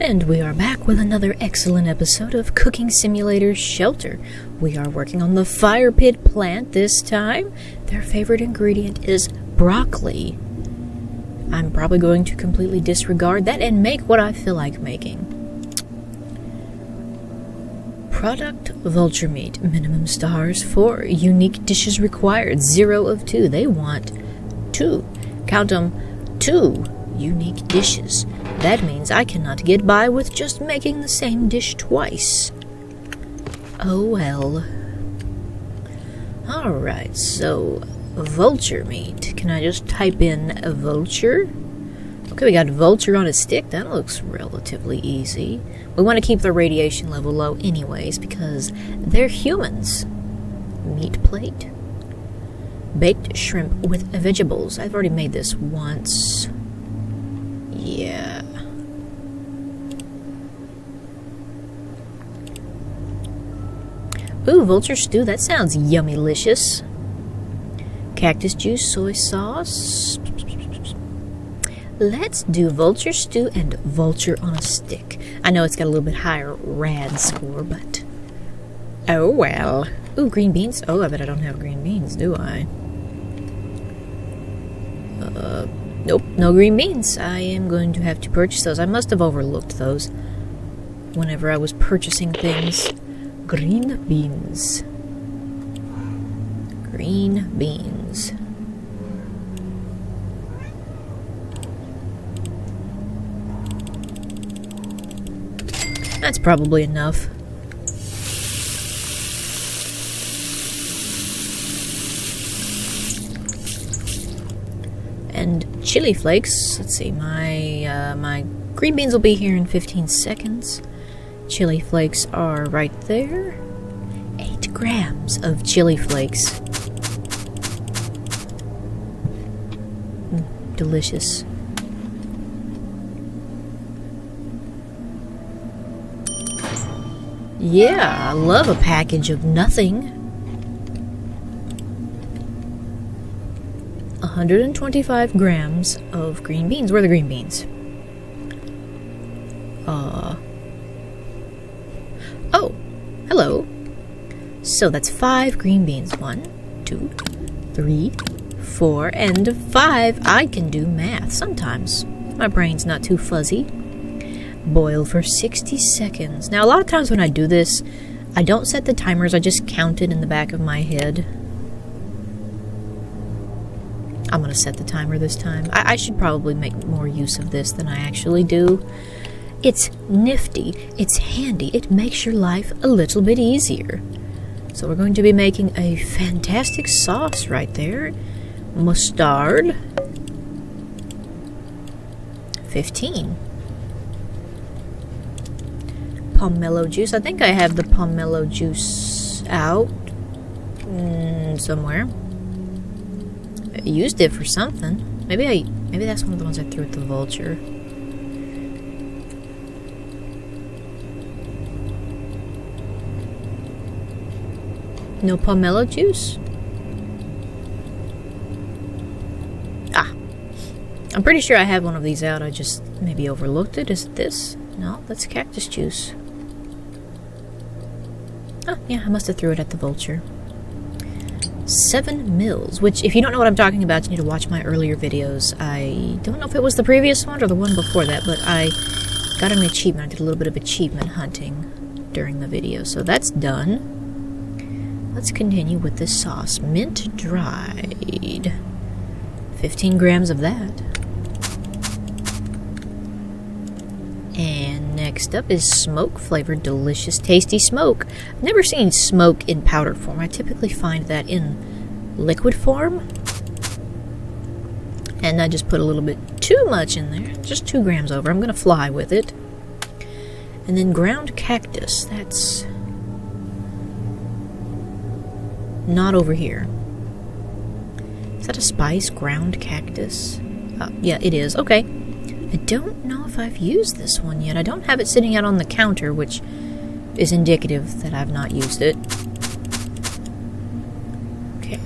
And we are back with another excellent episode of Cooking Simulator Shelter. We are working on the fire pit plant this time. Their favorite ingredient is broccoli. I'm probably going to completely disregard that and make what I feel like making. Product: vulture meat. Minimum stars 4. Unique dishes required 0 of 2. They want 2. Count them, 2 unique dishes. That means I cannot get by with just making the same dish twice. Oh well. Alright, so vulture meat. Can I just type in a vulture? Okay, we got vulture on a stick. That looks relatively easy. We want to keep the radiation level low anyways because they're humans. Meat plate. Baked shrimp with vegetables. I've already made this once. Yeah. Ooh, vulture stew. That sounds yummy-licious. Cactus juice, soy sauce. Let's do vulture stew and vulture on a stick. I know it's got a little bit higher rad score, but oh well. Ooh, green beans. Oh, I bet I don't have green beans, do I? Nope, no green beans. I am going to have to purchase those. I must have overlooked those whenever I was purchasing things. Green beans. Green beans. That's probably enough. And chili flakes. Let's see, my green beans will be here in 15 seconds. Chili flakes are right there. 8 grams of chili flakes. Delicious. Yeah, I love a package of nothing. 125 grams of green beans. Where are the green beans? Oh, hello. So that's 5 green beans. 1, 2, 3, 4, and 5. I can do math sometimes. My brain's not too fuzzy. Boil for 60 seconds. Now, a lot of times when I do this, I don't set the timers. I just count it in the back of my head. I'm going to set the timer this time. I should probably make more use of this than I actually do. It's nifty. It's handy. It makes your life a little bit easier. So we're going to be making a fantastic sauce right there. Mustard. 15. Pomelo juice. I think I have the pomelo juice out somewhere. I used it for something. Maybe that's one of the ones I threw at the vulture. No pomelo juice? Ah. I'm pretty sure I have one of these out. I just maybe overlooked it. Is it this? No, that's cactus juice. Oh, yeah, I must have threw it at the vulture. 7 mils, which, if you don't know what I'm talking about, you need to watch my earlier videos. I don't know if it was the previous one or the one before that, but I got an achievement. I did a little bit of achievement hunting during the video, so that's done. Let's continue with this sauce. Mint dried. 15 grams of that. And next up is smoke-flavored delicious tasty smoke. I've never seen smoke in powder form. I typically find that in liquid form. And I just put a little bit too much in there. Just 2 grams over. I'm going to fly with it. And then ground cactus. That's not over here. Is that a spice? Ground cactus? Yeah, it is. Okay. I don't know if I've used this one yet. I don't have it sitting out on the counter, which is indicative that I've not used it. Okay.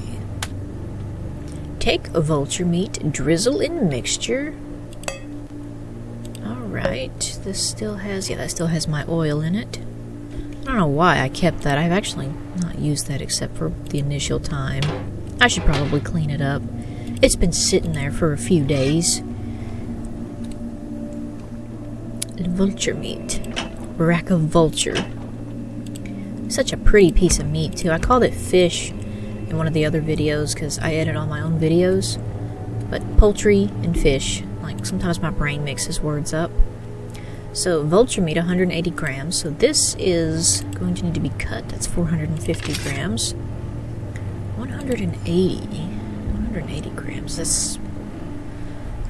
Take a vulture meat, drizzle in mixture. Alright. Alright, this still has, yeah, that still has my oil in it. I don't know why I kept that. I've actually not used that except for the initial time. I should probably clean it up. It's been sitting there for a few days. Vulture meat. Rack of vulture. Such a pretty piece of meat, too. I called it fish in one of the other videos because I edit all my own videos. But poultry and fish, like sometimes my brain mixes words up. So vulture meat, 180 grams. So this is going to need to be cut. That's 450 grams. 180 grams. That's,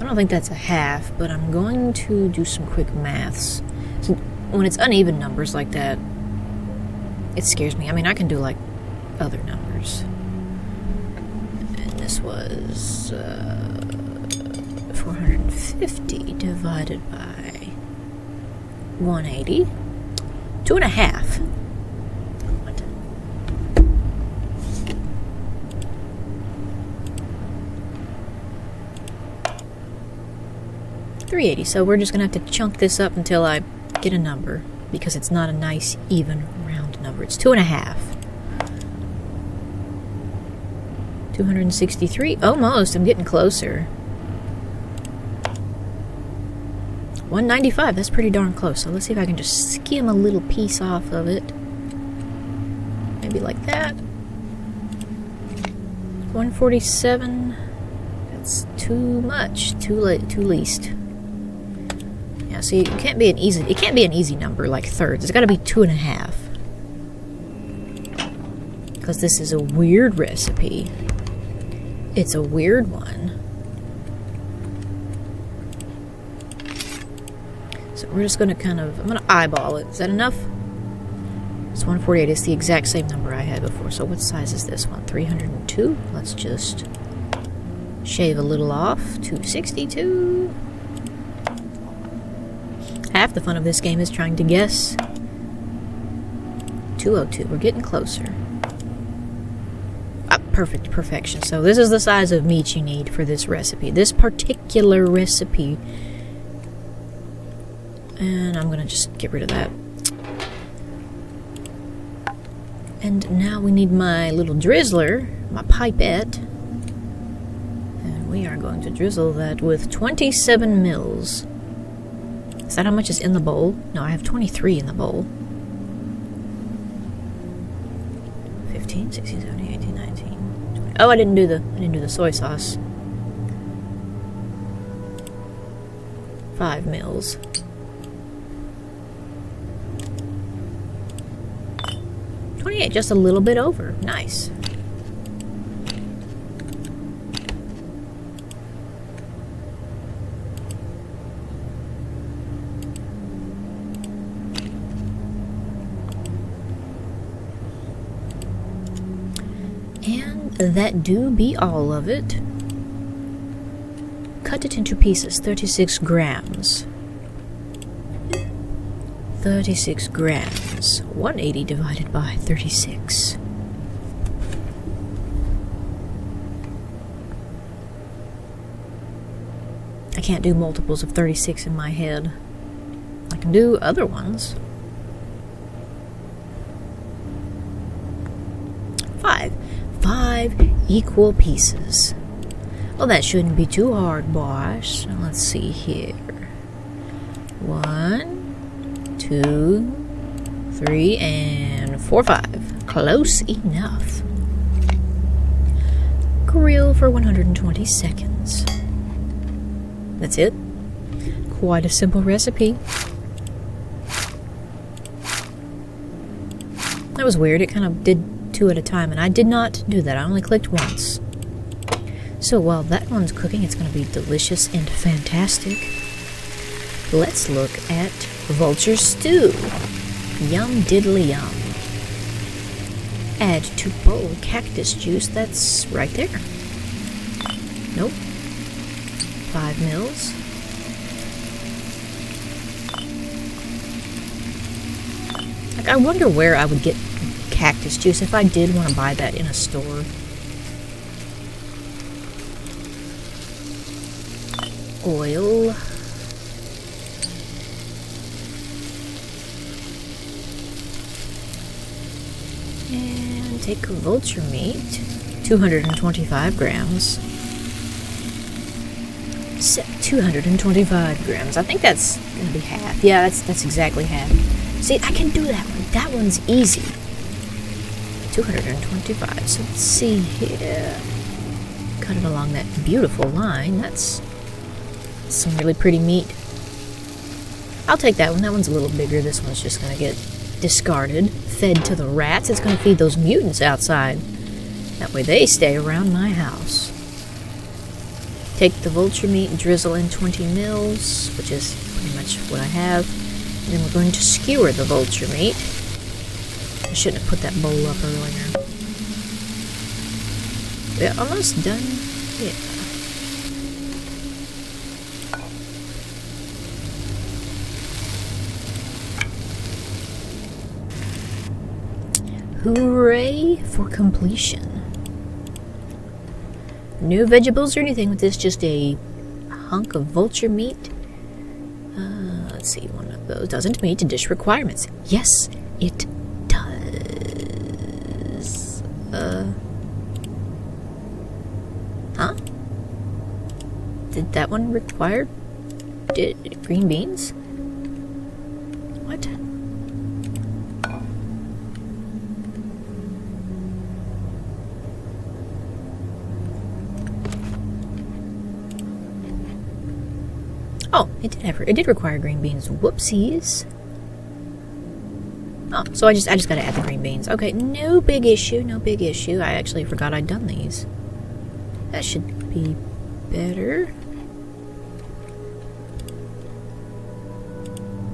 I don't think that's a half, but I'm going to do some quick maths. So when it's uneven numbers like that, it scares me. I mean, I can do like other numbers. And this was 450 divided by 180. 2.5. What? 380. So we're just gonna have to chunk this up until I get a number, because it's not a nice even round number. It's 2.5. 263. Almost. I'm getting closer. 195, that's pretty darn close. So let's see if I can just skim a little piece off of it. Maybe like that. 147. That's too much. Too late. Too least. Yeah, see, it can't be an easy number like thirds. It's got to be 2.5. Because this is a weird recipe. It's a weird one. We're just going to I'm going to eyeball it. Is that enough? It's 148. It's the exact same number I had before. So what size is this one? 302? Let's just shave a little off. 262. Half the fun of this game is trying to guess. 202. We're getting closer. Ah, perfect. Perfection. So this is the size of meat you need for this recipe. This particular recipe. And I'm gonna just get rid of that. And now we need my little drizzler, my pipette. And we are going to drizzle that with 27 mils. Is that how much is in the bowl? No, I have 23 in the bowl. 15, 16, 17, 18, 19, 20. Oh, I didn't do the soy sauce. 5 mils. 28, just a little bit over. Nice. And that do be all of it. Cut it into pieces, 36 grams. 36 grams. 180 divided by 36. I can't do multiples of 36 in my head. I can do other ones. 5. 5 equal pieces. Well, that shouldn't be too hard, boss. Let's see here. 1, 2, 3, and 4, 5. Close enough. Grill for 120 seconds. That's it. Quite a simple recipe. That was weird. It kind of did 2 at a time, and I did not do that. I only clicked once. So while that one's cooking, it's going to be delicious and fantastic. Let's look at Vulture stew. Yum diddly yum. Add to bowl cactus juice. That's right there. Nope. 5 mils. Like, I wonder where I would get cactus juice if I did want to buy that in a store. Oil. And take vulture meat, 225 grams. Set 225 grams. I think that's gonna be half. Yeah, that's exactly half. See, I can do that one. That one's easy. 225. So let's see here. Cut it along that beautiful line. That's some really pretty meat. I'll take that one. That one's a little bigger. This one's just gonna get discarded, fed to the rats. It's gonna feed those mutants outside. That way they stay around my house. Take the vulture meat and drizzle in 20 mils, which is pretty much what I have. And then we're going to skewer the vulture meat. I shouldn't have put that bowl up earlier. We're almost done. Yeah. Hooray for completion. No vegetables or anything with this, just a hunk of vulture meat. Let's see, one of those doesn't meet dish requirements. Yes, it does. Huh? Did that one require green beans? What? Oh, it did require green beans. Whoopsies. Oh, so I just gotta add the green beans. Okay, no big issue, no big issue. I actually forgot I'd done these. That should be better.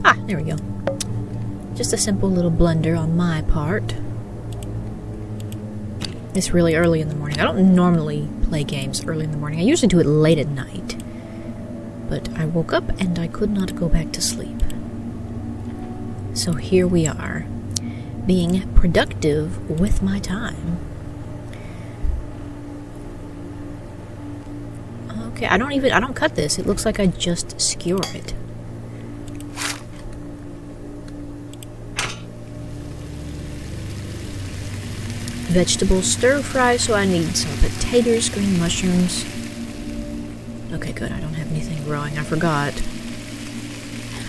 Ah, there we go. Just a simple little blunder on my part. It's really early in the morning. I don't normally play games early in the morning. I usually do it late at night. But I woke up and I could not go back to sleep. So here we are, being productive with my time. Okay, I don't cut this. It looks like I just skewer it. Vegetable stir fry, so I need some potatoes, green mushrooms. Okay, good. I don't have anything growing. I forgot.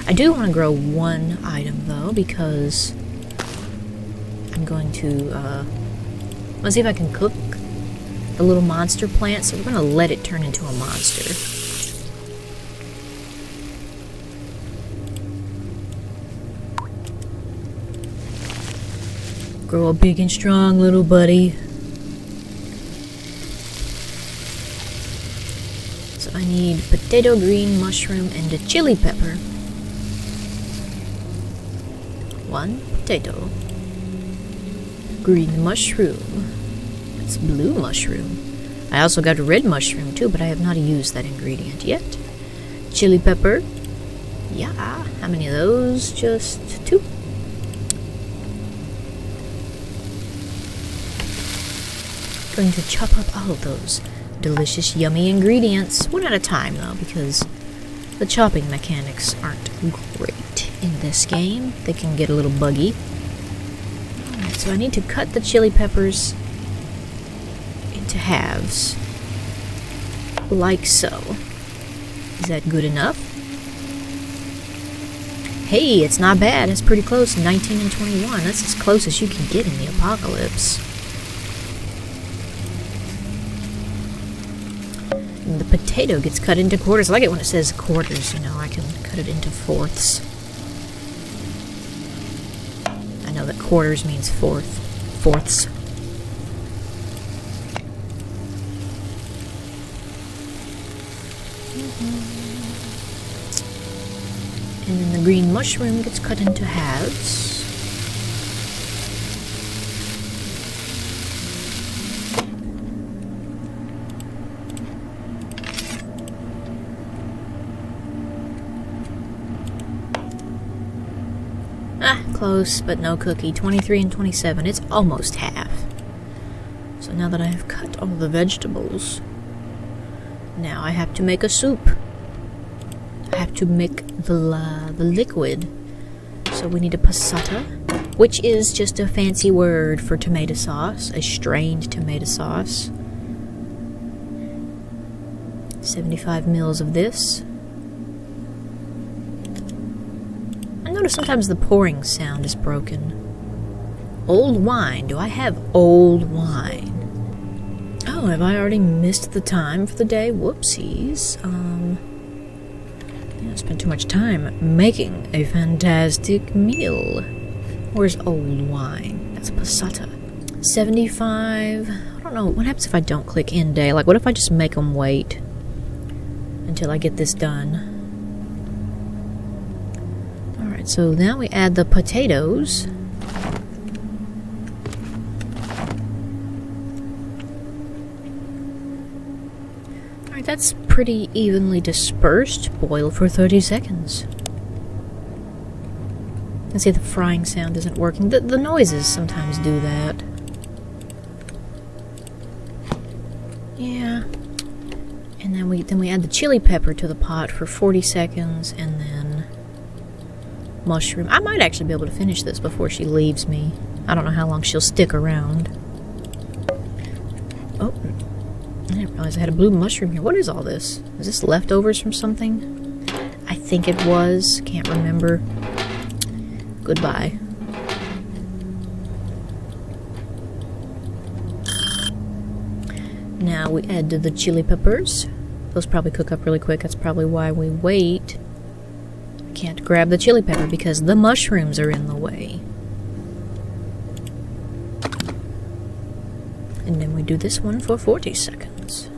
I do want to grow one item, though, because I'm going to, let's see if I can cook the little monster plant. So we're going to let it turn into a monster. Grow a big and strong, little buddy. I need potato, green mushroom, and a chili pepper. One potato. Green mushroom. That's blue mushroom. I also got a red mushroom too, but I have not used that ingredient yet. Chili pepper. Yeah, how many of those? Just 2. Going to chop up all of those delicious, yummy ingredients. One at a time, though, because the chopping mechanics aren't great in this game. They can get a little buggy. Alright, so I need to cut the chili peppers into halves. Like so. Is that good enough? Hey, it's not bad. It's pretty close. 19 and 21. That's as close as you can get in the apocalypse. The potato gets cut into quarters. I like it when it says quarters, you know, I can cut it into fourths. I know that quarters means fourths. And then the green mushroom gets cut into halves. Close, but no cookie. 23 and 27. It's almost half. So now that I have cut all the vegetables, now I have to make a soup. I have to make the liquid. So we need a passata. which is just a fancy word for tomato sauce, a strained tomato sauce. 75 mils of this. I notice sometimes the pouring sound is broken. Old wine. Do I have old wine? Oh, have I already missed the time for the day? Whoopsies. I spent too much time making a fantastic meal. Where's old wine? That's passata. 75. I don't know. What happens if I don't click end day? Like, what if I just make them wait until I get this done? Alright, so now we add the potatoes. Alright, that's pretty evenly dispersed. Boil for 30 seconds. And see, the frying sound isn't working. The noises sometimes do that. Yeah. And then we add the chili pepper to the pot for 40 seconds, and then mushroom. I might actually be able to finish this before she leaves me. I don't know how long she'll stick around. Oh, I didn't realize I had a blue mushroom here. What is all this? Is this leftovers from something? I think it was. Can't remember. Goodbye. Now we add the chili peppers. Those probably cook up really quick. That's probably why we wait. I can't grab the chili pepper because the mushrooms are in the way. And then we do this one for 40 seconds.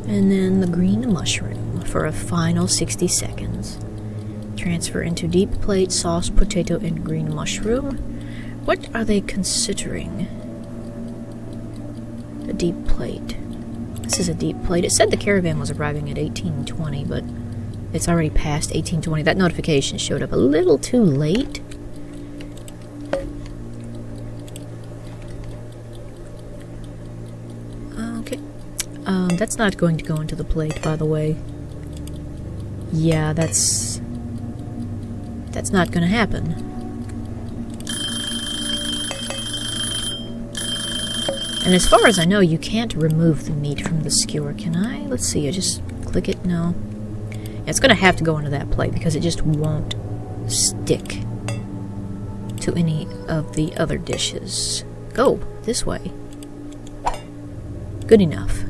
And then the green mushroom for a final 60 seconds. Transfer into deep plate, sauce, potato, and green mushroom. What are they considering? The deep plate. This is a deep plate. It said the caravan was arriving at 1820, but it's already past 1820. That notification showed up a little too late. Okay. That's not going to go into the plate, by the way. Yeah, that's not going to happen. And as far as I know, you can't remove the meat from the skewer, can I? Let's see, I just click it, no. Yeah, it's going to have to go into that plate because it just won't stick to any of the other dishes. Go this way. Good enough.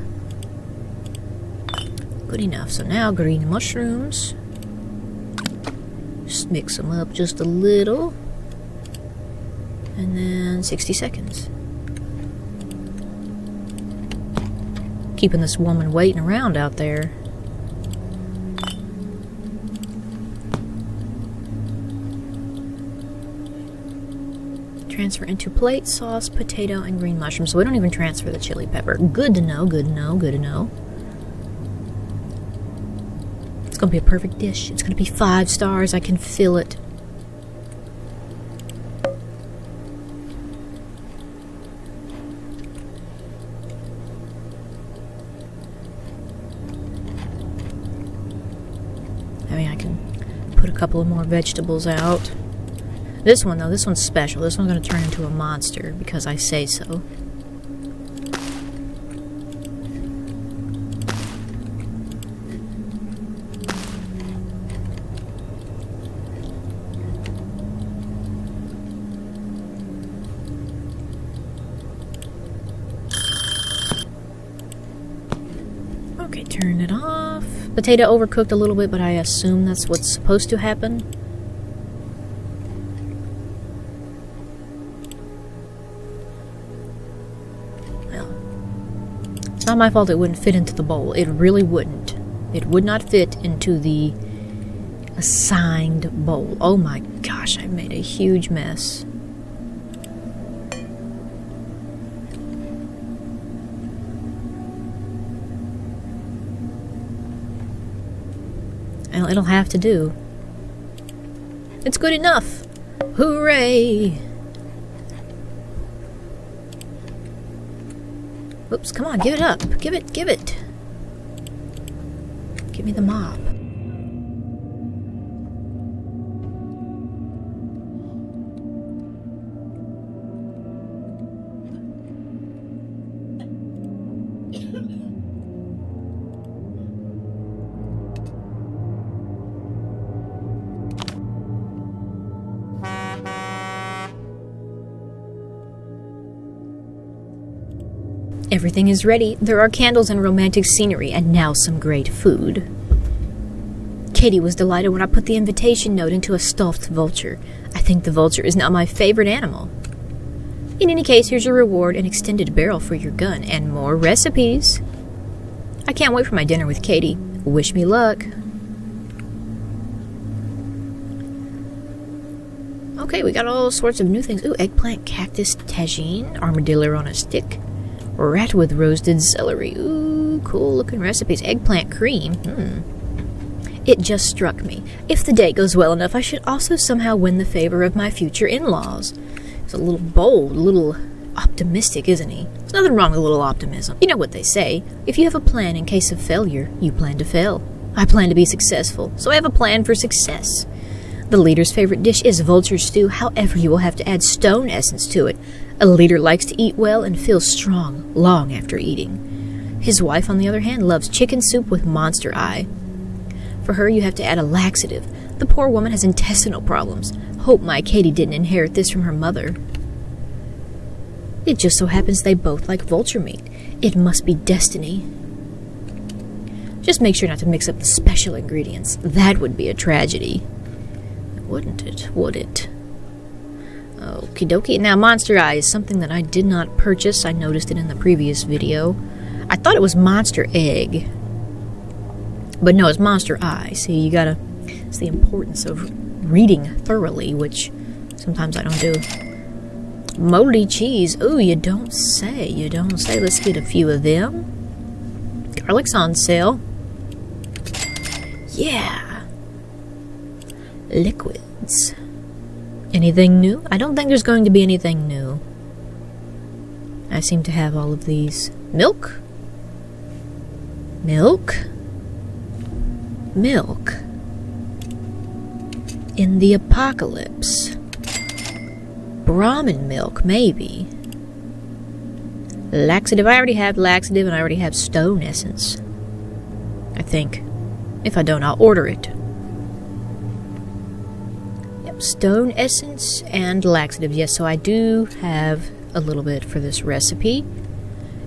Good enough. So now green mushrooms. Just mix them up just a little. And then 60 seconds. Keeping this woman waiting around out there. Transfer into plate, sauce, potato, and green mushrooms. So we don't even transfer the chili pepper. Good to know, good to know, good to know. It's going to be a perfect dish. It's going to be 5 stars. I can feel it. I mean, I can put a couple of more vegetables out. This one, though, this one's special. This one's going to turn into a monster because I say so. Okay, turn it off. Potato overcooked a little bit, but I assume that's what's supposed to happen. Well, it's not my fault it wouldn't fit into the bowl. It really wouldn't. It would not fit into the assigned bowl. Oh my gosh, I made a huge mess. It'll have to do. It's good enough. Hooray! Oops, come on, give it up. Give it. Give me the mop. Everything is ready. There are candles and romantic scenery, and now some great food. Katie was delighted when I put the invitation note into a stuffed vulture. I think the vulture is now my favorite animal. In any case, here's your reward, an extended barrel for your gun, and more recipes. I can't wait for my dinner with Katie. Wish me luck. Okay, we got all sorts of new things. Ooh, eggplant, cactus, tagine, armadillo on a stick, rat with roasted celery. Ooh, cool looking recipes. Eggplant cream. It just struck me. If the day goes well enough, I should also somehow win the favor of my future in-laws. He's a little bold, a little optimistic, isn't he? There's nothing wrong with a little optimism. You know what they say. If you have a plan in case of failure, you plan to fail. I plan to be successful, so I have a plan for success. The leader's favorite dish is vulture stew. However, you will have to add stone essence to it. A leader likes to eat well and feel strong long after eating. His wife, on the other hand, loves chicken soup with monster eye. For her, you have to add a laxative. The poor woman has intestinal problems. Hope my Katie didn't inherit this from her mother. It just so happens they both like vulture meat. It must be destiny. Just make sure not to mix up the special ingredients. That would be a tragedy. Wouldn't it? Would it? Okie dokie. Now, monster eye is something that I did not purchase. I noticed it in the previous video. I thought it was monster egg. But no, it's monster eye. See, you gotta... It's the importance of reading thoroughly, which sometimes I don't do. Moldy cheese. Ooh, you don't say. You don't say. Let's get a few of them. Garlic's on sale. Yeah. Liquids. Anything new? I don't think there's going to be anything new. I seem to have all of these. Milk? Milk? Milk. In the apocalypse. Brahmin milk, maybe. Laxative. I already have laxative and I already have stone essence. I think. If I don't, I'll order it. Yep, stone essence and laxative. Yes, so I do have a little bit for this recipe.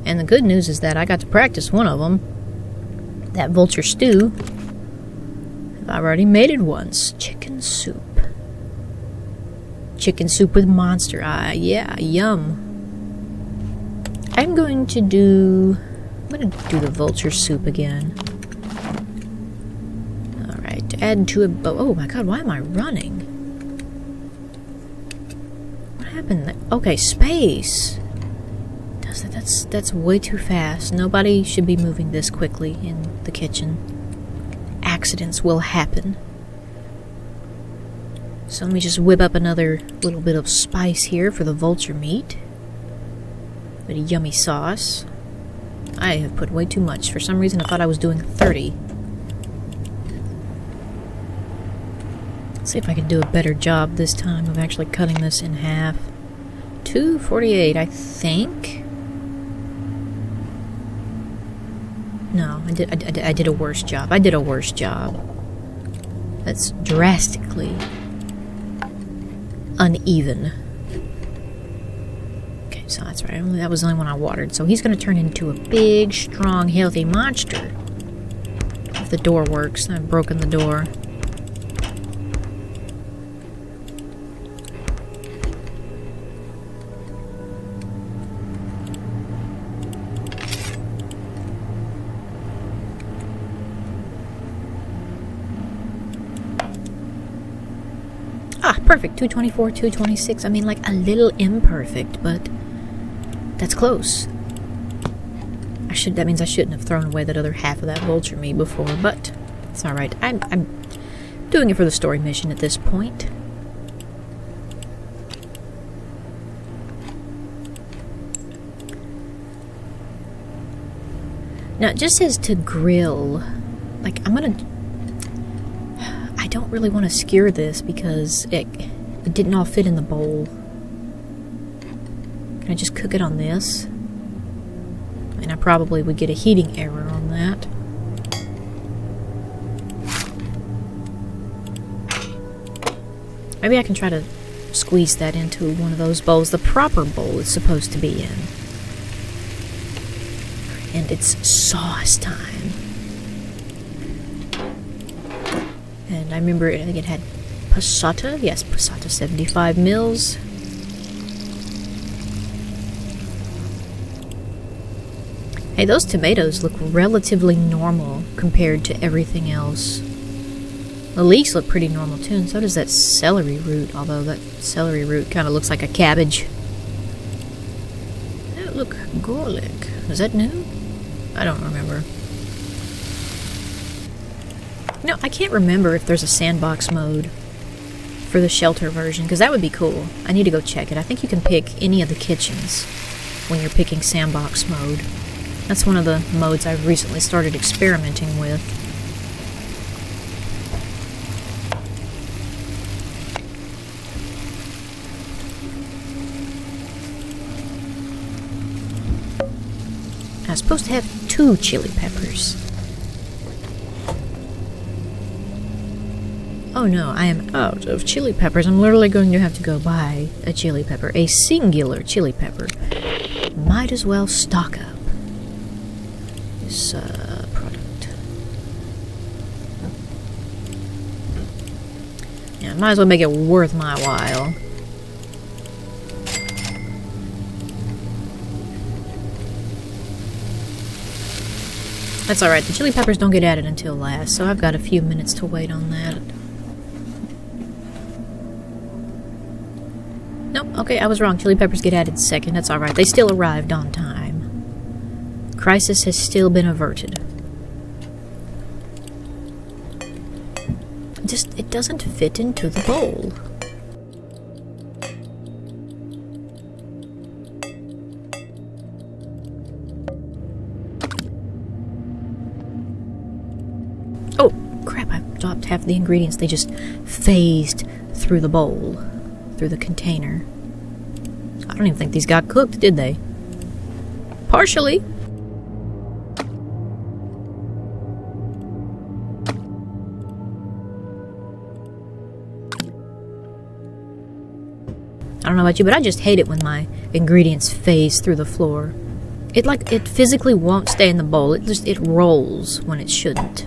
And the good news is that I got to practice one of them. That vulture stew. I've already made it once. Chicken soup. Chicken soup with monster eye. Yeah, yum. I'm going to do the vulture soup again. Alright, add to it. Oh my god, why am I running? What happened there? Okay, space. That's way too fast. Nobody should be moving this quickly in the kitchen. Accidents will happen. So let me just whip up another little bit of spice here for the vulture meat. Bit of yummy sauce. I have put way too much. For some reason I thought I was doing 30. Let's see if I can do a better job this time of actually cutting this in half. 248, I think. No, I did a worse job. I did a worse job. That's drastically uneven. Okay, so that's right. That was the only one I watered. So he's going to turn into a big, strong, healthy monster. If the door works. I've broken the door. Ah, perfect. 224, 226. I mean, like, a little imperfect, but that's close. That means I shouldn't have thrown away that other half of that vulture meat before, but it's alright. I'm doing it for the story mission at this point. Now, it just says to grill. Like, I don't really want to skewer this because it didn't all fit in the bowl. Can I just cook it on this? I mean, I probably would get a heating error on that. Maybe I can try to squeeze that into one of those bowls the proper bowl is supposed to be in. and it's sauce time. And I remember, I think it had passata. Yes, passata 75 mils. Hey, those tomatoes look relatively normal compared to everything else. The leeks look pretty normal too, and so does that celery root, although that celery root kind of looks like a cabbage. Oh, look, garlic. Is that new? I don't remember. No, I can't remember if there's a sandbox mode for the shelter version, because that would be cool. I need to go check it. I think you can pick any of the kitchens when you're picking sandbox mode. That's one of the modes I've recently started experimenting with. I was supposed to have 2 chili peppers. Oh no, I am out of chili peppers. I'm literally going to have to go buy a chili pepper. A singular chili pepper. Might as well stock up this product. Yeah, might as well make it worth my while. That's alright, the chili peppers don't get added until last, so I've got a few minutes to wait on that. Nope, okay, I was wrong. Chili peppers get added second. That's alright. They still arrived on time. Crisis has still been averted. Just, it doesn't fit into the bowl. Oh, crap, I dropped half the ingredients. They just phased through the bowl. Through the container. I don't even think these got cooked, did they? Partially. I don't know about you, but I just hate it when my ingredients phase through the floor. It physically won't stay in the bowl. It rolls when it shouldn't.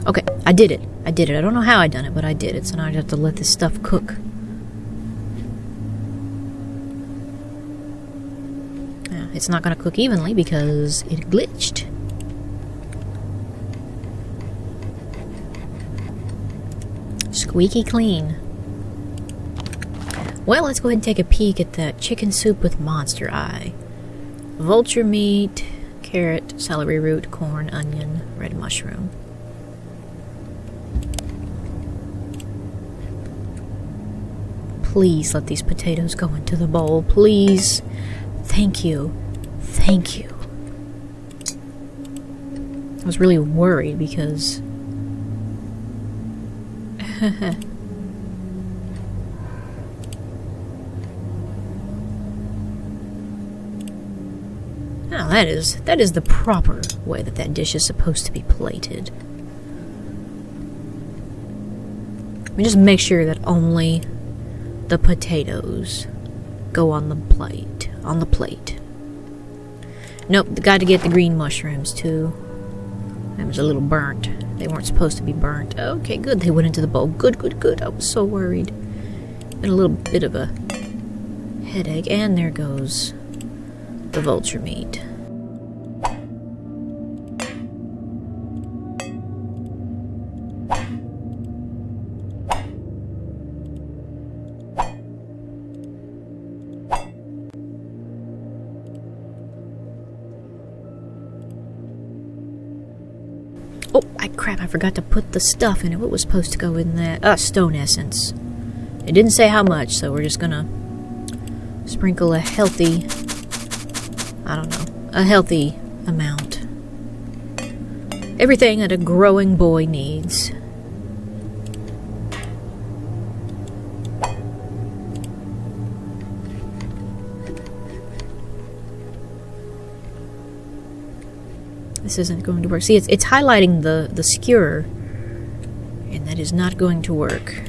Okay, I did it. I don't know how I done it, but I did it. So now I have to let this stuff cook. Yeah, it's not going to cook evenly because it glitched. Squeaky clean. Well, let's go ahead and take a peek at that chicken soup with monster eye. Vulture meat, carrot, celery root, corn, onion, red mushroom. Please let these potatoes go into the bowl. Please. Thank you. Thank you. I was really worried because... Now that is the proper way that dish is supposed to be plated. Let me just make sure that only the potatoes go on the plate. Nope, got to get the green mushrooms too. That was a little burnt. They weren't supposed to be burnt. Okay, good. They went into the bowl. Good. I was so worried. Been a little bit of a headache. And there goes the vulture meat. Oh, crap, I forgot to put the stuff in it. What was supposed to go in that? Stone essence. It didn't say how much, so we're just gonna sprinkle a healthy, a healthy amount. Everything that a growing boy needs. This isn't going to work. See, it's highlighting the skewer, and that is not going to work.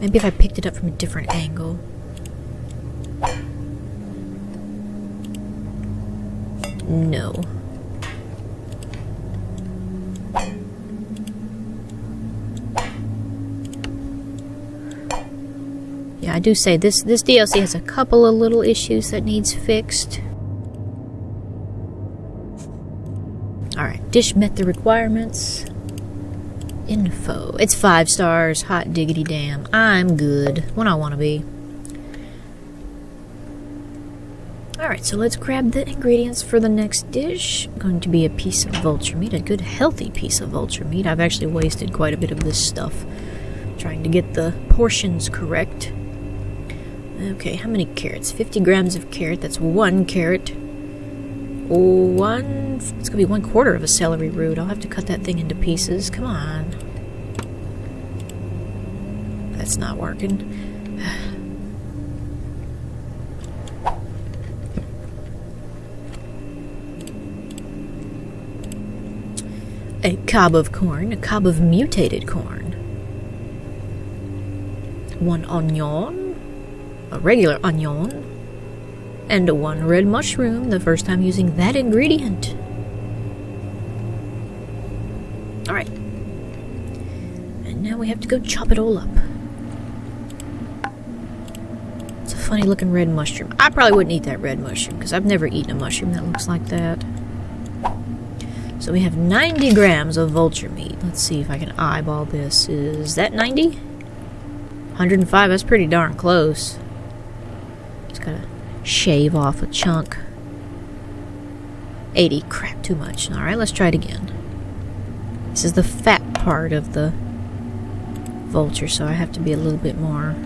Maybe if I picked it up from a different angle. No. Yeah, I do say this DLC has a couple of little issues that needs fixed. Alright, dish met the requirements. Info. It's 5 stars. Hot diggity damn. I'm good. When I want to be. Alright, so let's grab the ingredients for the next dish. Going to be a piece of vulture meat. A good healthy piece of vulture meat. I've actually wasted quite a bit of this stuff trying to get the portions correct. Okay, how many carrots? 50 grams of carrot. That's 1 carrot. It's gonna be 1/4 of a celery root. I'll have to cut that thing into pieces. Come on. That's not working. A cob of corn. A cob of mutated corn. 1 onion. A regular onion. And 1 red mushroom, the first time using that ingredient. Alright. And now we have to go chop it all up. It's a funny looking red mushroom. I probably wouldn't eat that red mushroom, because I've never eaten a mushroom that looks like that. So we have 90 grams of vulture meat. Let's see if I can eyeball this. Is that 90? 105, that's pretty darn close. Just gotta shave off a chunk. 80, crap, too much. Alright, let's try it again. This is the fat part of the vulture, so I have to be a little bit more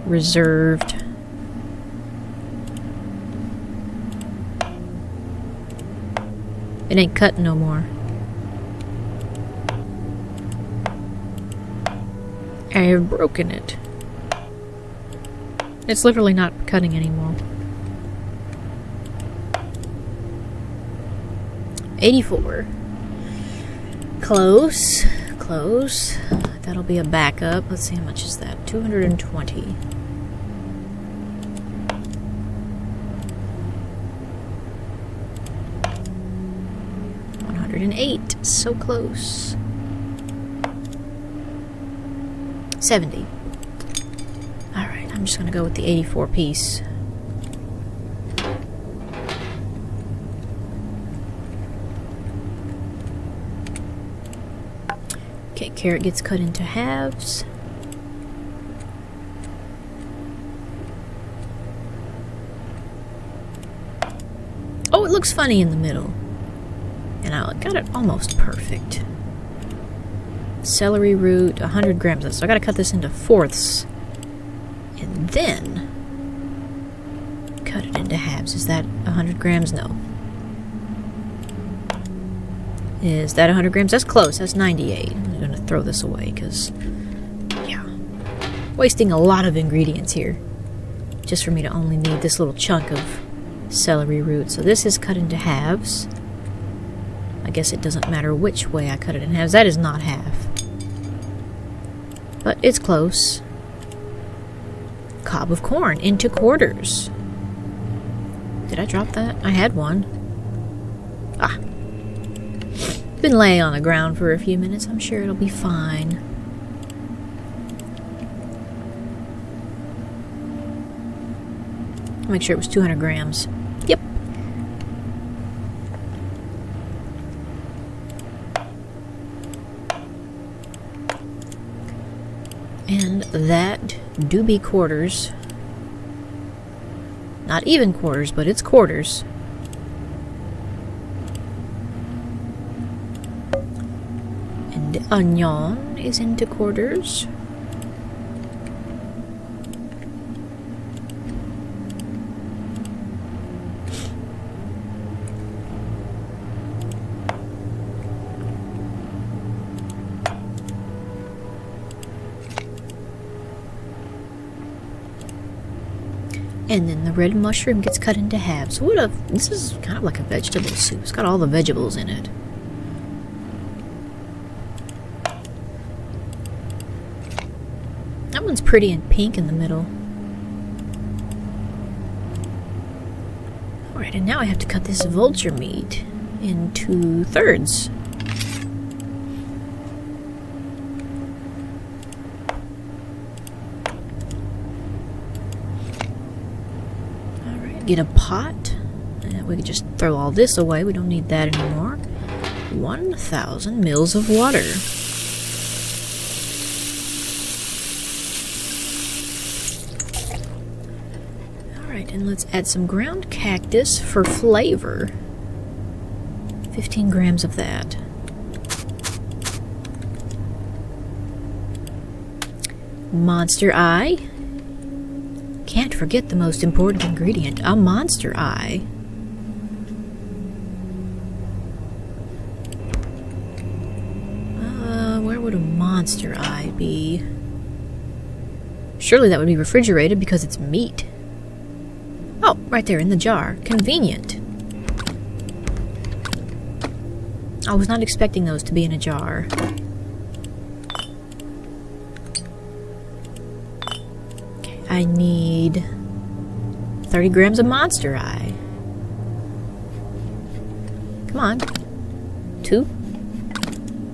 reserved. It ain't cutting no more. I have broken it. It's literally not cutting anymore. 84. Close. Close. That'll be a backup. Let's see, how much is that? 220. $108. So close. 70. Alright, I'm just going to go with the 84 piece. Okay, carrot gets cut into halves. Oh, it looks funny in the middle. And I got it almost perfect. Celery root, 100 grams. So I gotta cut this into fourths. And then cut it into halves. Is that 100 grams? No. Is that 100 grams? That's close. That's 98. I'm gonna throw this away because, yeah, wasting a lot of ingredients here just for me to only need this little chunk of celery root. So this is cut into halves. I guess it doesn't matter which way I cut it in halves. That is not half. But it's close. Cob of corn into quarters. Did I drop that? I had one. Ah. Been laying on the ground for a few minutes. I'm sure it'll be fine. I'll make sure it was 200 grams. Yep. And that do be quarters. Not even quarters, but it's quarters. And the onion is into quarters. And then the red mushroom gets cut into halves. This is kind of like a vegetable soup. It's got all the vegetables in it. That one's pretty and pink in the middle. Alright, and now I have to cut this vulture meat into thirds. Alright, get a pot. And we can just throw all this away. We don't need that anymore. 1,000 mils of water. And let's add some ground cactus for flavor. 15 grams of that. Monster eye. Can't forget the most important ingredient, a monster eye. Where would a monster eye be? Surely that would be refrigerated because it's meat. Oh, right there in the jar. Convenient. I was not expecting those to be in a jar. Okay, I need 30 grams of monster eye. Come on. 2.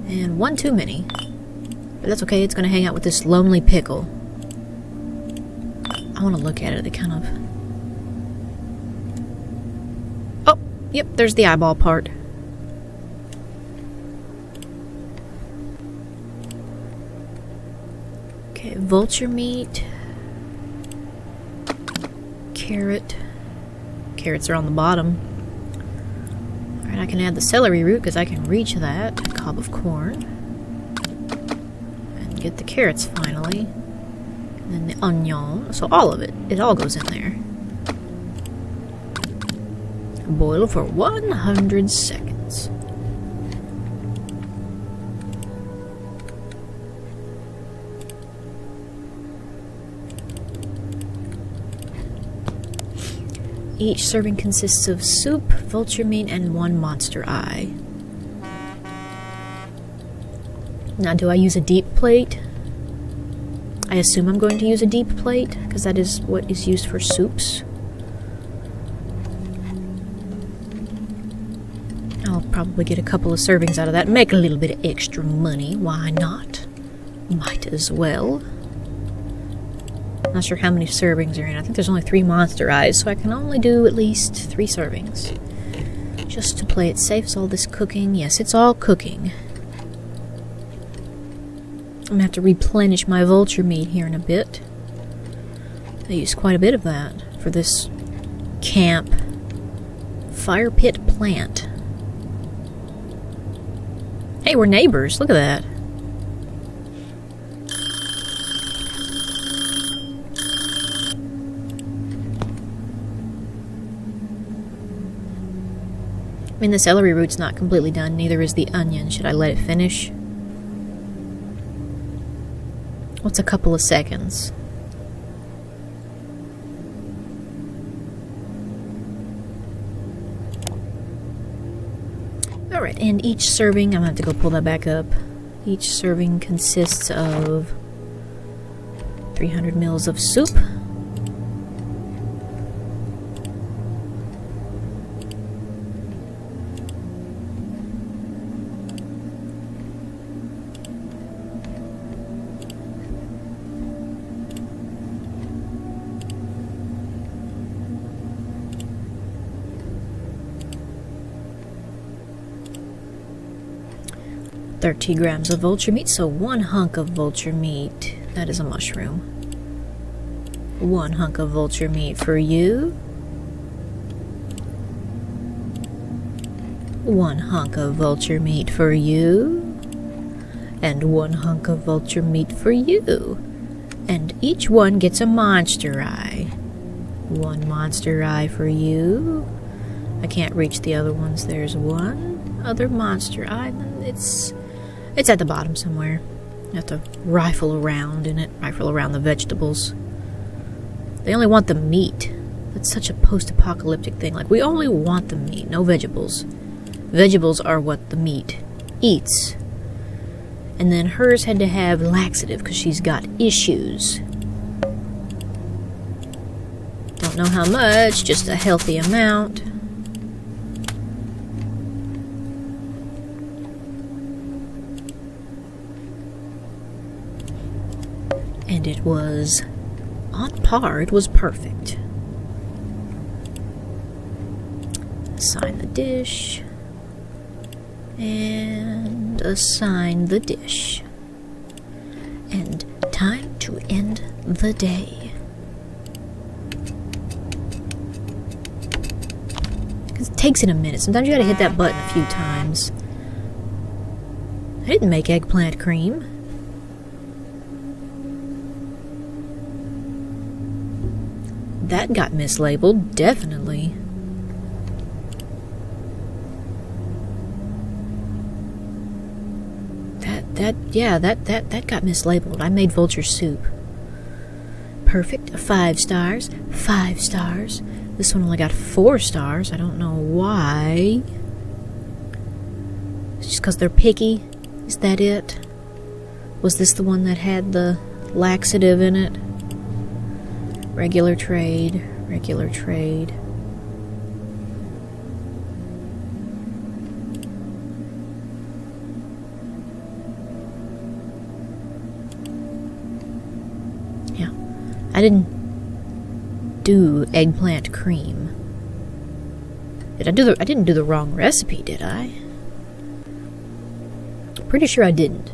And 1 too many. But that's okay, it's going to hang out with this lonely pickle. I want to look at it. It kind of... Yep, there's the eyeball part. Okay, vulture meat. Carrot. Carrots are on the bottom. Alright, I can add the celery root because I can reach that. Cob of corn. And get the carrots finally. And then the onion. So all of it. It all goes in there. Boil for 100 seconds. Each serving consists of soup, vulture meat, and 1 monster eye. Now, do I use a deep plate? I assume I'm going to use a deep plate, because that is what is used for soups. I'll probably get a couple of servings out of that. Make a little bit of extra money. Why not? Might as well. Not sure how many servings are in. I think there's only 3 monster eyes, so I can only do at least 3 servings. Just to play it safe. Is all this cooking? Yes, it's all cooking. I'm going to have to replenish my vulture meat here in a bit. I used quite a bit of that for this camp fire pit plant. Hey, we're neighbors. Look at that. I mean, the celery root's not completely done. Neither is the onion. Should I let it finish? What's a couple of seconds? Alright, and each serving, I'm going to have to go pull that back up. Each serving consists of 300 mils of soup. $30 grams of vulture meat, so 1 hunk of vulture meat. That is a mushroom. 1 hunk of vulture meat for you. 1 hunk of vulture meat for you. And 1 hunk of vulture meat for you. And each one gets a monster eye. 1 monster eye for you. I can't reach the other ones. There's 1 other monster eye. It's at the bottom somewhere. You have to rifle around in it, rifle around the vegetables. They only want the meat. That's such a post-apocalyptic thing. Like, we only want the meat, no vegetables. Vegetables are what the meat eats. And then hers had to have laxative because she's got issues. Don't know how much, just a healthy amount. And it was on par, it was perfect. Assign the dish. And assign the dish. And time to end the day. It takes it a minute. Sometimes you gotta hit that button a few times. I didn't make eggplant cream. That got mislabeled, definitely. That got mislabeled. I made vulture soup. Perfect. 5 stars. 5 stars. This one only got 4 stars. I don't know why. It's just because they're picky. Is that it? Was this the one that had the laxative in it? Regular trade. Regular trade. I didn't do eggplant cream. I didn't do the wrong recipe, did I? Pretty sure I didn't.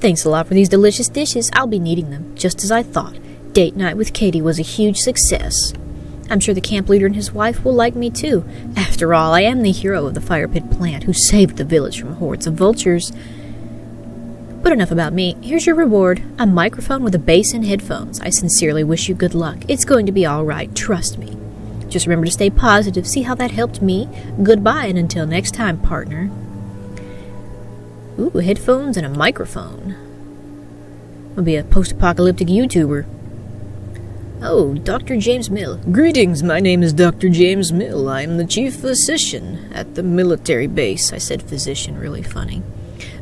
Thanks a lot for these delicious dishes. I'll be needing them, just as I thought. Date night with Katie was a huge success. I'm sure the camp leader and his wife will like me too. After all, I am the hero of the fire pit plant who saved the village from hordes of vultures. But enough about me. Here's your reward. A microphone with a bass and headphones. I sincerely wish you good luck. It's going to be all right. Trust me. Just remember to stay positive. See how that helped me? Goodbye, and until next time, partner. Ooh, headphones and a microphone. I'll be a post-apocalyptic YouTuber. Oh, Dr. James Mill. Greetings, my name is Dr. James Mill. I am the chief physician at the military base. I said physician, really funny.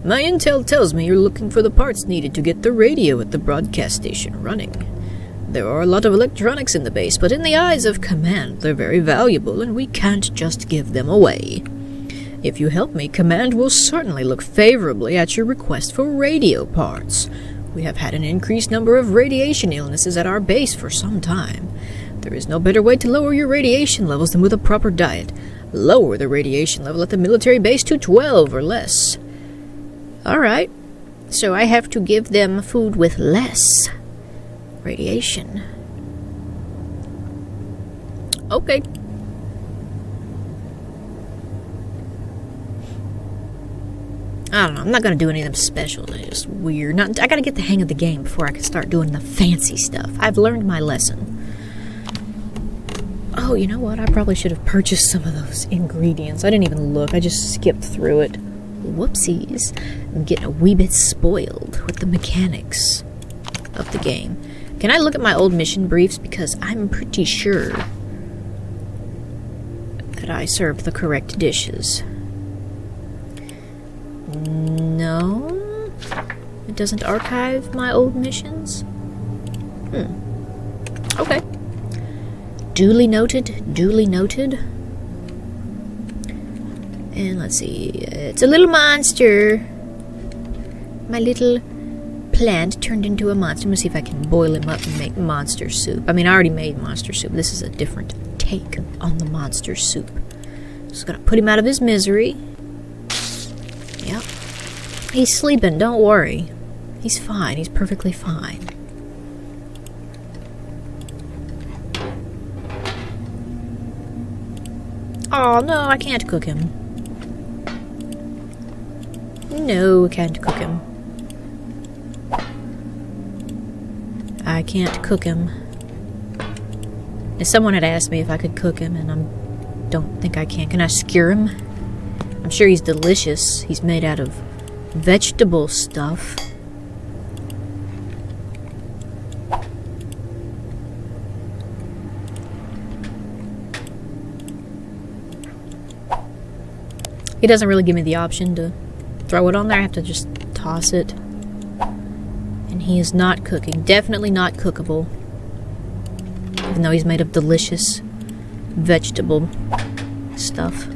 My intel tells me you're looking for the parts needed to get the radio at the broadcast station running. There are a lot of electronics in the base, but in the eyes of Command, they're very valuable, and we can't just give them away. If you help me, Command will certainly look favorably at your request for radio parts. We have had an increased number of radiation illnesses at our base for some time. There is no better way to lower your radiation levels than with a proper diet. Lower the radiation level at the military base to 12 or less. Alright, so I have to give them food with less radiation. Okay. I don't know, I'm not going to do any of them specials. It's just weird. I got to get the hang of the game before I can start doing the fancy stuff. I've learned my lesson. Oh, you know what? I probably should have purchased some of those ingredients. I didn't even look. I just skipped through it. Whoopsies. I'm getting a wee bit spoiled with the mechanics of the game. Can I look at my old mission briefs? Because I'm pretty sure that I served the correct dishes. No? It doesn't archive my old missions? Okay. Duly noted, duly noted. And let's see, it's a little monster. My little plant turned into a monster. I'm gonna see if I can boil him up and make monster soup. I mean, I already made monster soup. This is a different take on the monster soup. Just gonna put him out of his misery. Yep. He's sleeping, don't worry. He's fine, he's perfectly fine. Oh, no, I can't cook him. No, I can't cook him. I can't cook him. If someone had asked me if I could cook him, and I don't think I can. Can I skewer him? I'm sure he's delicious. He's made out of vegetable stuff. It doesn't really give me the option to throw it on there. I have to just toss it. He is not cooking. Definitely not cookable. Even though he's made of delicious vegetable stuff.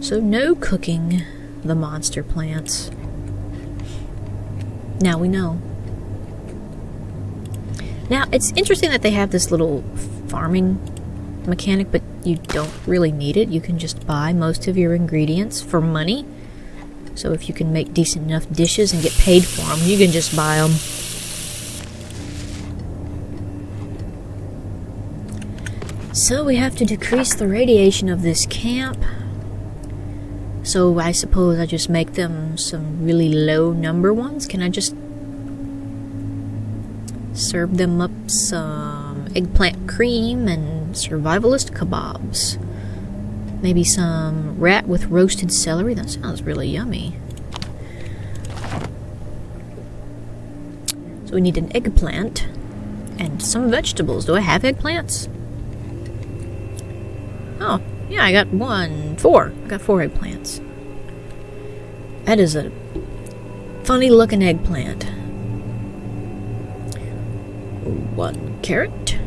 So no cooking the monster plants. Now we know. Now, it's interesting that they have this little farming mechanic, but you don't really need it. You can just buy most of your ingredients for money. So if you can make decent enough dishes and get paid for them, you can just buy them. So we have to decrease the radiation of this camp. So I suppose I just make them some really low number ones. Can I just serve them up some eggplant cream and survivalist kebabs? Maybe some rat with roasted celery. That sounds really yummy. So we need an eggplant and some vegetables. Do I have eggplants? Oh, yeah, I got four. I got 4 eggplants. That is a funny looking eggplant. 1 carrot.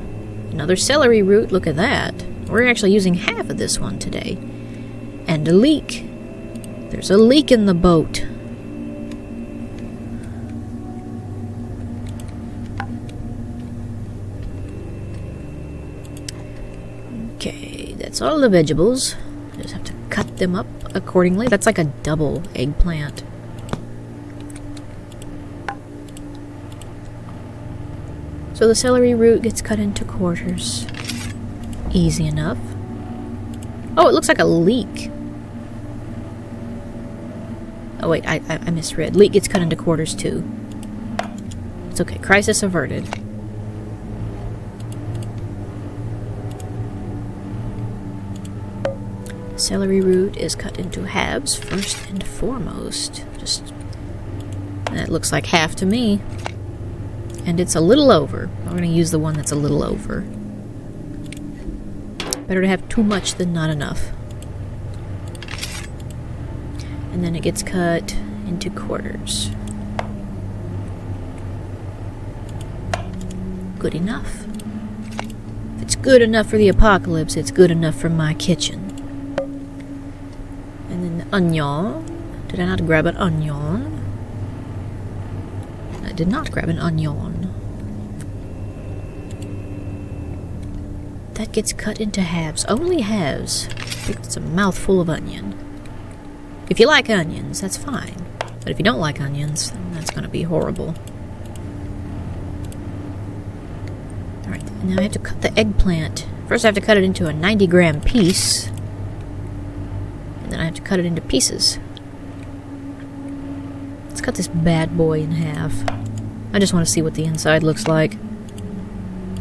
Another celery root. Look at that. We're actually using half of this one today. And a leek. There's a leak in the boat. Okay, that's all the vegetables. Just have to cut them up accordingly. That's like a double eggplant. So the celery root gets cut into quarters. Easy enough. Oh, it looks like a leek. Oh wait, I misread. Leek gets cut into quarters too. It's okay. Crisis averted. Celery root is cut into halves first and foremost. That looks like half to me. And it's a little over. I'm going to use the one that's a little over. Better to have too much than not enough. And then it gets cut into quarters. Good enough. If it's good enough for the apocalypse, it's good enough for my kitchen. And then the onion. Did I not grab an onion? I did not grab an onion. That gets cut into halves. Only halves. I think it's a mouthful of onion. If you like onions, that's fine. But if you don't like onions, then that's going to be horrible. Alright, now I have to cut the eggplant. First I have to cut it into a 90-gram piece. And then I have to cut it into pieces. Let's cut this bad boy in half. I just want to see what the inside looks like.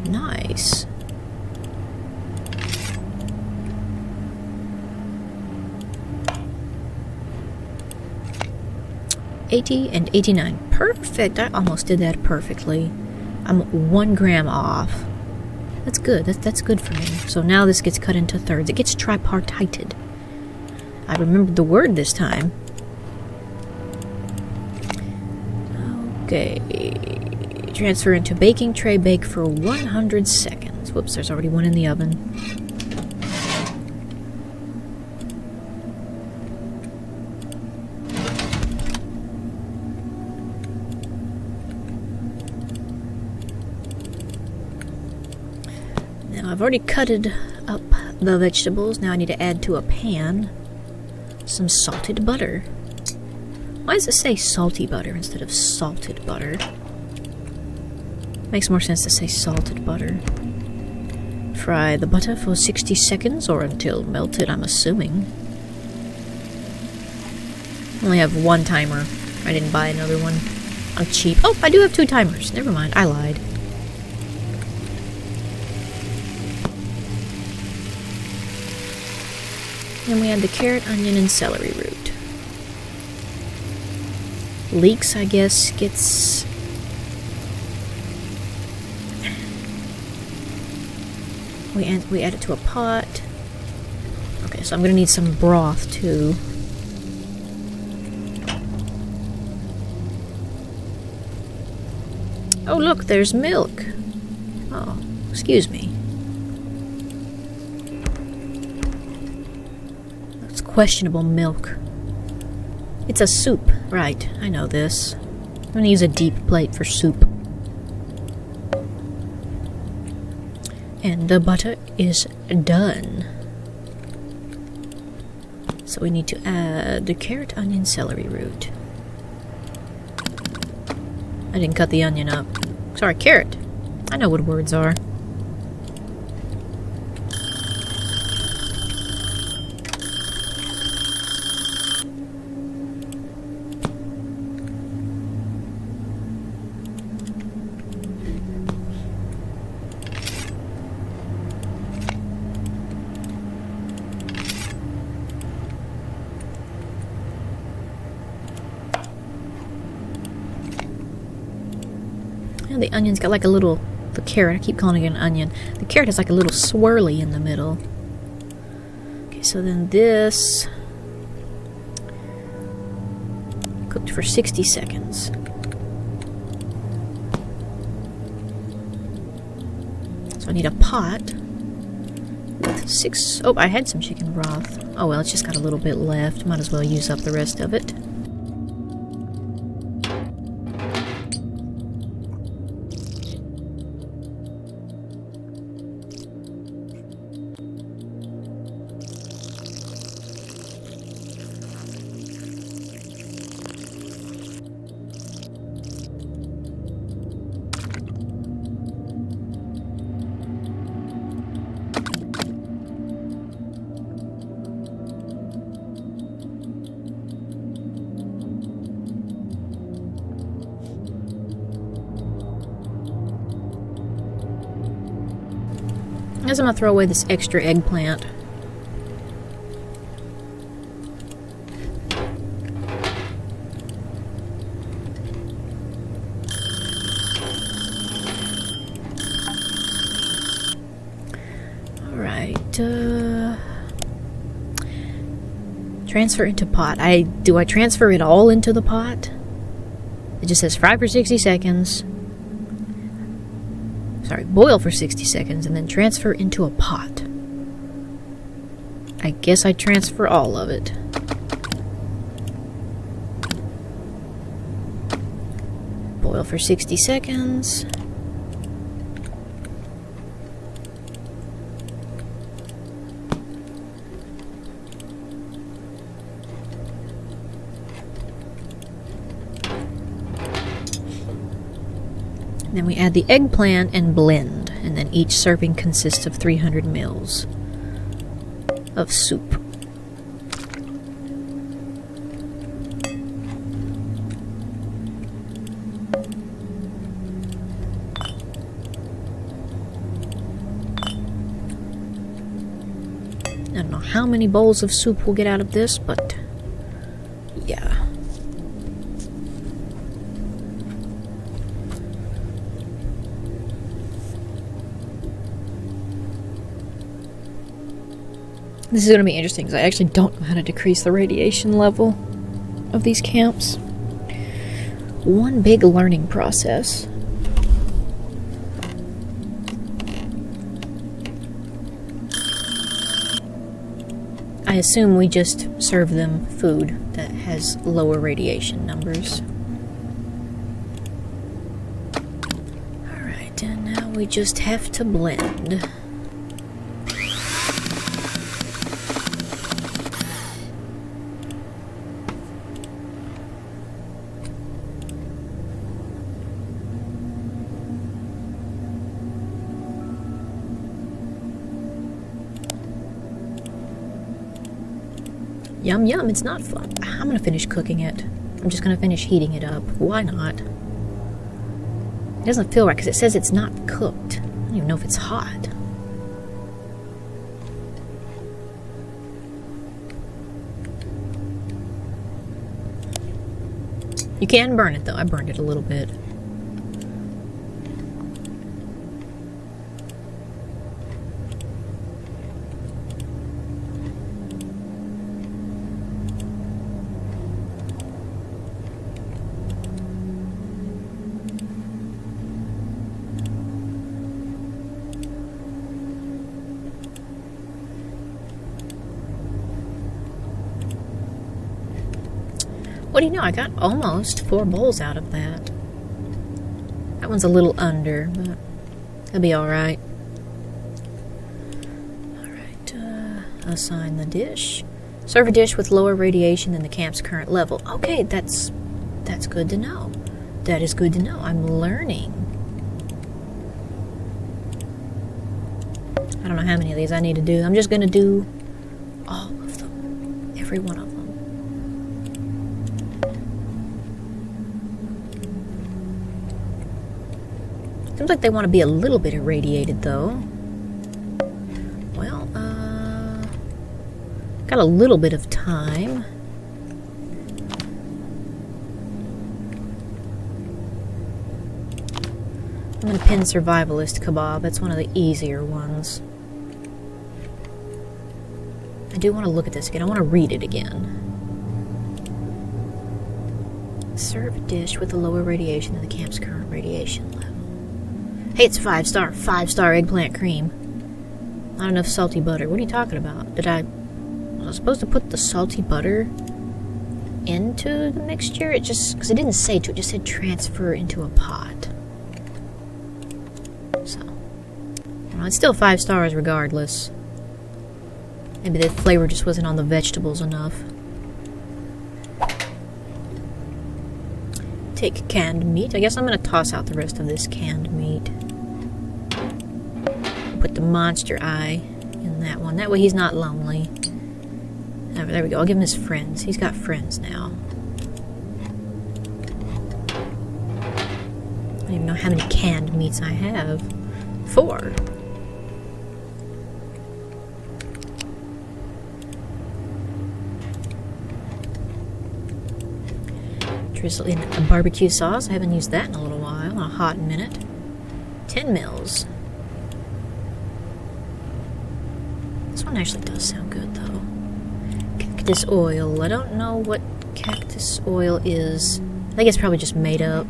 Nice. $80 and $89. Perfect. I almost did that perfectly. I'm 1 gram off. That's good. That's good for me. So now this gets cut into thirds. It gets tripartited. I remembered the word this time. Okay. Transfer into baking tray. Bake for 100 seconds. Whoops, there's already one in the oven. Now I've already cutted up the vegetables. Now I need to add to a pan some salted butter. Why does it say salty butter instead of salted butter? Makes more sense to say salted butter. Fry the butter for 60 seconds or until melted, I'm assuming. I only have 1 timer. I didn't buy another one. I'm cheap. Oh, I do have 2 timers. Never mind, I lied. Then we add the carrot, onion, and celery root. Leeks, I guess, gets... We add it to a pot. Okay, so I'm gonna need some broth too. Oh, look, there's milk. Oh, excuse me. That's questionable milk. It's a soup. Right, I know this. I'm gonna use a deep plate for soup. And the butter is done. So we need to add the carrot, onion, celery root. I didn't cut the onion up. Sorry, carrot. I know what words are. The onion's got like a little... The carrot, I keep calling it an onion. The carrot has like a little swirly in the middle. Okay, so then this... cooked for 60 seconds. So I need a pot with 6... Oh, I had some chicken broth. Oh well, it's just got a little bit left. Might as well use up the rest of it. I guess I'm gonna throw away this extra eggplant. Alright, transfer into pot. Do I transfer it all into the pot? It just says fry for 60 seconds. Sorry, boil for 60 seconds and then transfer into a pot. I guess I transfer all of it. Boil for 60 seconds. Then we add the eggplant and blend, and then each serving consists of 300 mils of soup. I don't know how many bowls of soup we'll get out of this, but yeah. This is going to be interesting because I actually don't know how to decrease the radiation level of these camps. One big learning process. I assume we just serve them food that has lower radiation numbers. Alright, and now we just have to blend. Yum yum, it's not fun. I'm gonna finish cooking it. I'm just gonna finish heating it up. Why not? It doesn't feel right because it says it's not cooked. I don't even know if it's hot. You can burn it though. I burned it a little bit. What do you know? I got almost 4 bowls out of that. That one's a little under, but it'll be alright. Alright, assign the dish. Serve a dish with lower radiation than the camp's current level. Okay, that's good to know. That is good to know. I'm learning. I don't know how many of these I need to do. I'm just going to do all of them. Every one of them. Seems like they want to be a little bit irradiated, though. Well, got a little bit of time. I'm going to pin Survivalist Kebab. That's one of the easier ones. I do want to look at this again. I want to read it again. Serve a dish with a lower radiation than the camp's current radiation level. Hey, it's 5-star. 5-star eggplant cream. Not enough salty butter. What are you talking about? Was I supposed to put the salty butter into the mixture? It just, because it didn't say to, it just said transfer into a pot. So, well, it's still 5 stars regardless. Maybe the flavor just wasn't on the vegetables enough. Take canned meat. I guess I'm going to toss out the rest of this canned meat. Put the monster eye in that one. That way he's not lonely. Oh, there we go. I'll give him his friends. He's got friends now. I don't even know how many canned meats I have. 4. Drizzle in a barbecue sauce. I haven't used that in a little while. A hot minute. 10 mils. This one actually does sound good, though. Cactus oil. I don't know what cactus oil is. I think it's probably just made up.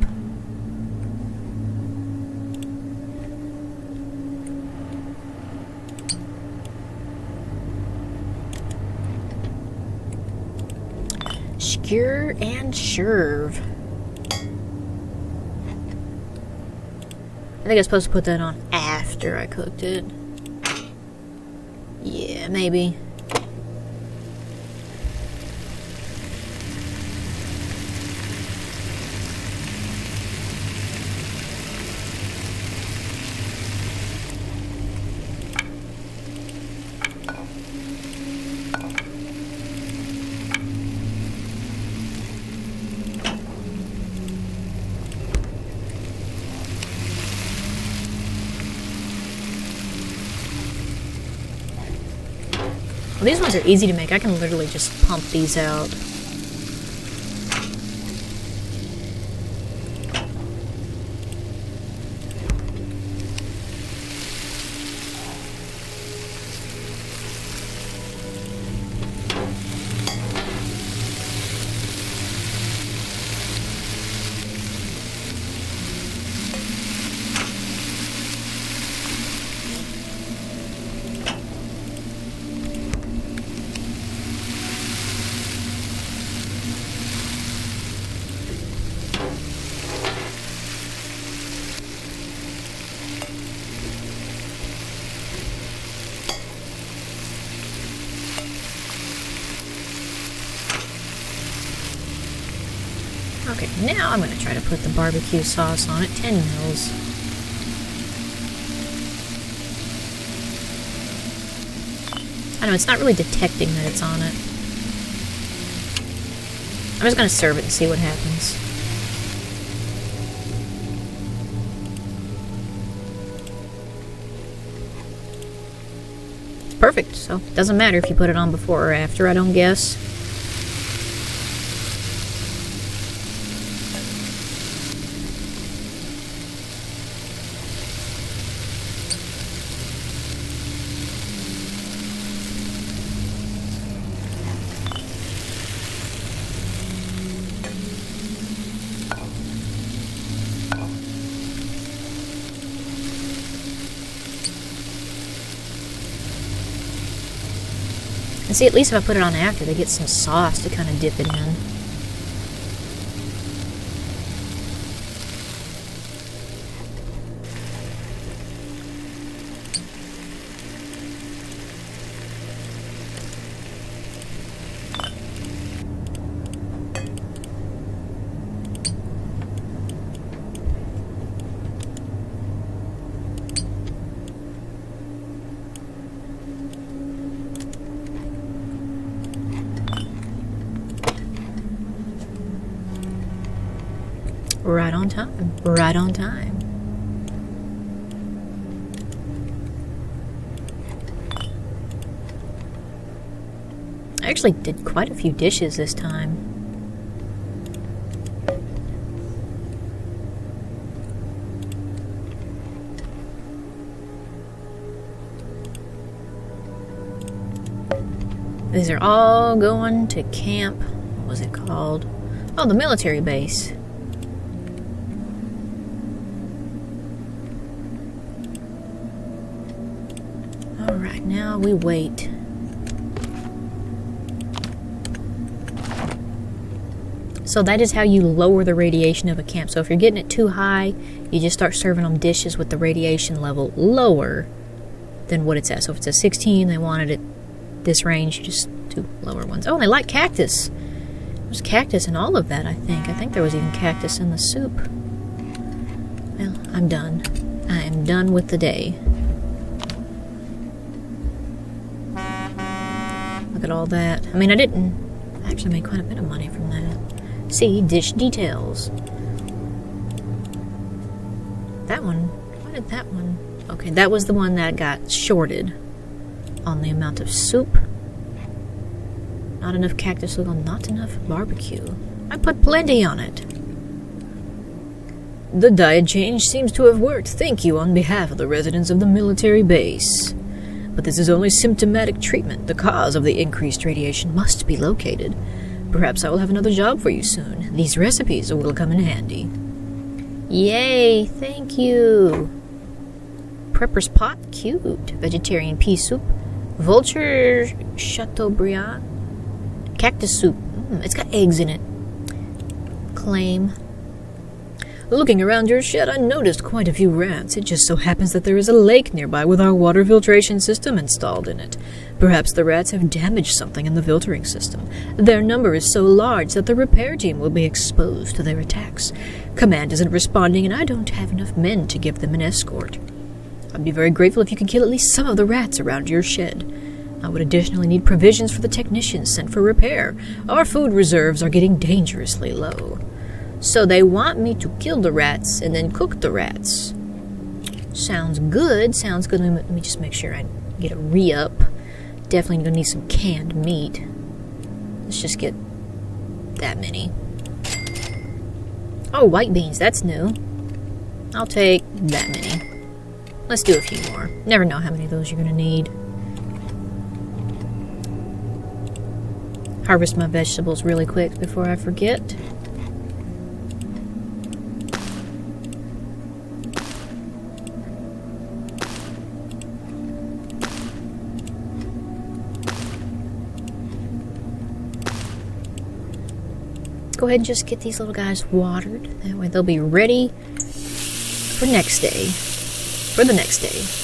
Skewer and serve. I think I was supposed to put that on after I cooked it. Yeah, maybe. Well, these ones are easy to make. I can literally just pump these out. Okay, now I'm going to try to put the barbecue sauce on it. 10 mils. I know, it's not really detecting that it's on it. I'm just going to serve it and see what happens. Perfect, so it doesn't matter if you put it on before or after, I don't guess. And see, at least if I put it on after, they get some sauce to kind of dip it in. Right on time. Right on time. I actually did quite a few dishes this time. These are all going to camp. What was it called? Oh, the military base. Alright, now we wait. So that is how you lower the radiation of a camp. So if you're getting it too high, you just start serving them dishes with the radiation level lower than what it's at. So if it's a 16, they wanted it this range, you just do lower ones. Oh, and they like cactus. There's cactus in all of that, I think. I think there was even cactus in the soup. Well, I'm done. I am done with the day. Look at all that. I mean, I didn't actually make quite a bit of money from that. See, dish details. That one, why did that one? Okay, that was the one that got shorted on the amount of soup. Not enough cactus oil, not enough barbecue. I put plenty on it. The diet change seems to have worked. Thank you on behalf of the residents of the military base. But this is only symptomatic treatment. The cause of the increased radiation must be located. Perhaps I will have another job for you soon. These recipes will come in handy. Yay, thank you. Prepper's pot, cute. Vegetarian pea soup. Vulture Chateaubriand. Cactus soup. It's got eggs in it. Claim. Looking around your shed, I noticed quite a few rats. It just so happens that there is a lake nearby with our water filtration system installed in it. Perhaps the rats have damaged something in the filtering system. Their number is so large that the repair team will be exposed to their attacks. Command isn't responding, and I don't have enough men to give them an escort. I'd be very grateful if you could kill at least some of the rats around your shed. I would additionally need provisions for the technicians sent for repair. Our food reserves are getting dangerously low. So they want me to kill the rats and then cook the rats. Sounds good. Sounds good. Let me just make sure I get a re-up. Definitely gonna need some canned meat. Let's just get that many. Oh, white beans. That's new. I'll take that many. Let's do a few more. Never know how many of those you're gonna need. Harvest my vegetables really quick before I forget. Go ahead and just get these little guys watered. That way they'll be ready for next day. For the next day.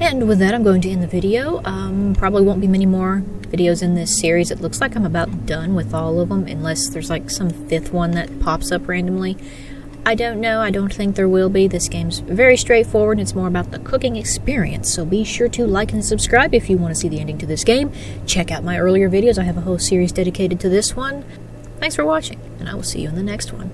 And with that, I'm going to end the video. Probably won't be many more videos in this series. It looks like I'm about done with all of them, unless there's like some fifth one that pops up randomly. I don't know. I don't think there will be. This game's very straightforward. It's more about the cooking experience. So be sure to like and subscribe if you want to see the ending to this game. Check out my earlier videos. I have a whole series dedicated to this one. Thanks for watching, and I will see you in the next one.